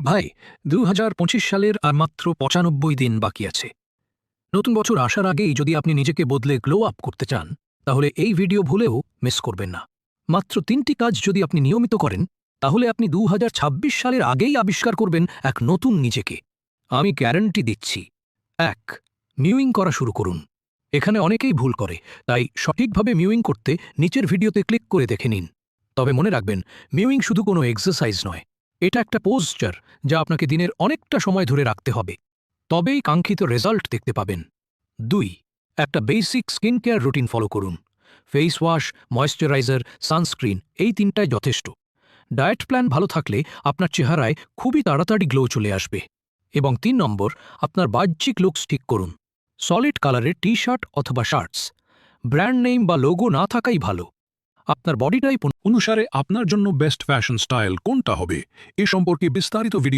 ভাই, ২০২৫ সালের আর মাত্র ৯৫ দিন বাকি আছে। নতুন বছর আসার আগেই যদি আপনি নিজেকে বদলে গ্লো আপ করতে চান, তাহলে এই ভিডিও ভুলেও মিস করবেন না। মাত্র ৩টি কাজ যদি আপনি নিয়মিত করেন, তাহলে আপনি ২০২৬ সালের আগেই আবিষ্কার করবেন এক নতুন নিজেকে। আমি গ্যারান্টি দিচ্ছি। ১. মিউইং করা শুরু করুন। এখানে অনেকেই ভুল করে, তাই সঠিকভাবে মিউইং করতে নিচের ভিডিওতে ক্লিক করে দেখে নিন। তবে মনে রাখবেন, মিউইং শুধু কোনো এক্সারসাইজ নয়, এটা একটা পোস্টার যা আপনাকে দিনের অনেকটা সময় ধরে রাখতে হবে। তবেই কাঙ্ক্ষিত রেজাল্ট দেখতে পাবেন। ২. একটা basic skin care routine follow করুন। ফেস ওয়াশ, ময়েশ্চারাইজার, সানস্ক্রিন এই তিনটাই যথেষ্ট। ডায়েট প্ল্যান ভালো থাকলে আপনার চেহারায় খুবই তাড়াতাড়ি গ্লো চলে আসবে। এবং ৩ নম্বর, আপনার বাহ্যিক লুকস ঠিক করুন। সলিড কালারের টি শার্ট অথবা শার্টস, ব্র্যান্ড নেম বা লোগো না থাকাই ভালো। আপনার বডি টাইপ অনুসারে আপনার জন্য বেস্ট ফ্যাশন স্টাইল কোনটা হবে এ সম্পর্কে বিস্তারিত ভিডিও